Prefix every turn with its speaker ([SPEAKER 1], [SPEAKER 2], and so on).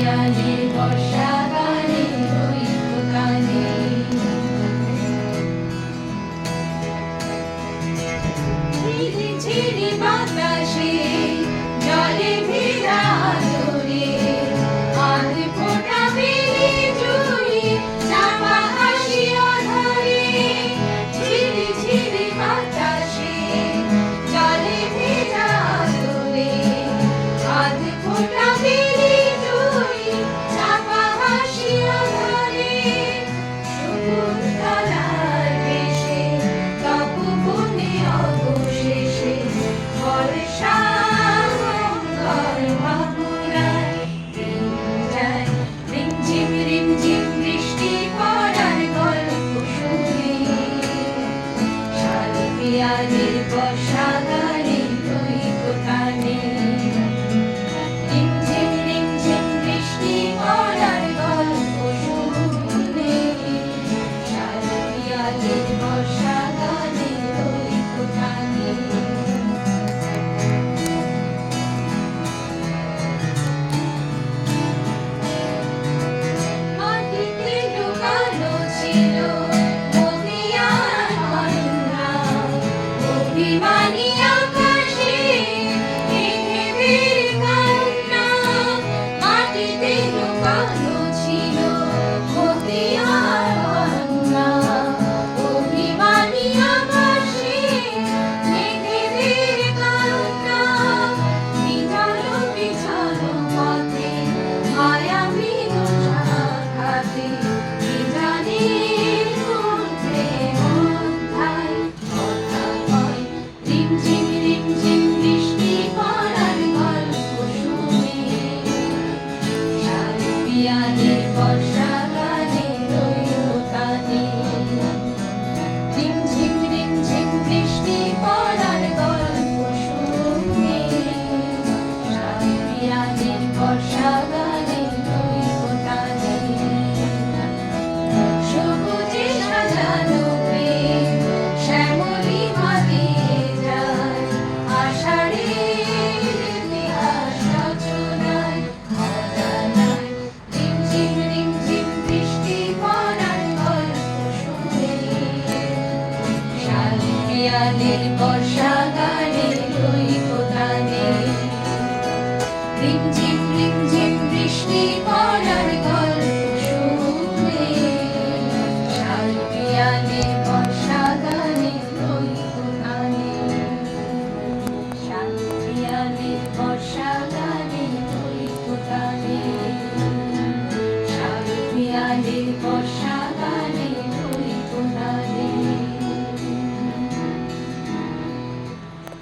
[SPEAKER 1] পিয়ালির বর্ষাকালে দৈবকালে ঝিরি ঝিরি বাতাসে জলে ভেজা আদরে আধ ফোঁটা বেলি জুড়ি চাপা হাসি অধরে ঝিরি ঝিরি বাতাসে জলে ভেজা আদরে আধ ফোঁটা বেলি জুড়ি চাপা হাসি অধরে সবুজ তলার দেশে তপবনে অবশেষে বর্ষা মঙ্গল বাবুরায় দিন যায় রিমঝিম বৃষ্টি পড়ার গল্প শুনে শাল পিয়ালির বর্ষাকালে দৈবকালে রিমঝিম বৃষ্টি পড়ার গল্প শুনে শাল পিয়ালির বর্ষাকালে দৈবকালে মাটিতে লুকানো ছিল মদিয়ার কন্যা অভিমানী আকাশে মেঘেদের কান্না মাটিতে লুকানো ছিল মদিয়ার কন্যা অভিমানী আকাশে মেঘেদের কান্না বিছানো বিছানো পথে মায়াবী দুঃসাঘাতে কে জানে কোন প্রেম অধ্যায় কথা কয় রিমঝিম বৃষ্টি পড়ার গল্প শুনে শাল পিয়ালির বর্ষাকালে দৈবকালে রিমঝিম বৃষ্টি পড়ার গল্প শুনে শাল পিয়ালির বর্ষাকালে দৈবকালে সবুজে সাজানো প্রেম শ্যামলী মাগে যায় আষাঢ়ের ইতিহাস রচনায় অজানায় রিমঝিম বৃষ্টি পড়ার গল্প শুনে শাল পিয়ালির বর্ষাকালে দৈবকালে রিমঝিম বৃষ্টি পড়ার গল্প শুনে শাল পিয়ালির বর্ষাকালে দৈবকালে শাল পিয়ালির বর্ষাকালে দৈবকালে শাল পিয়ালির বর্ষা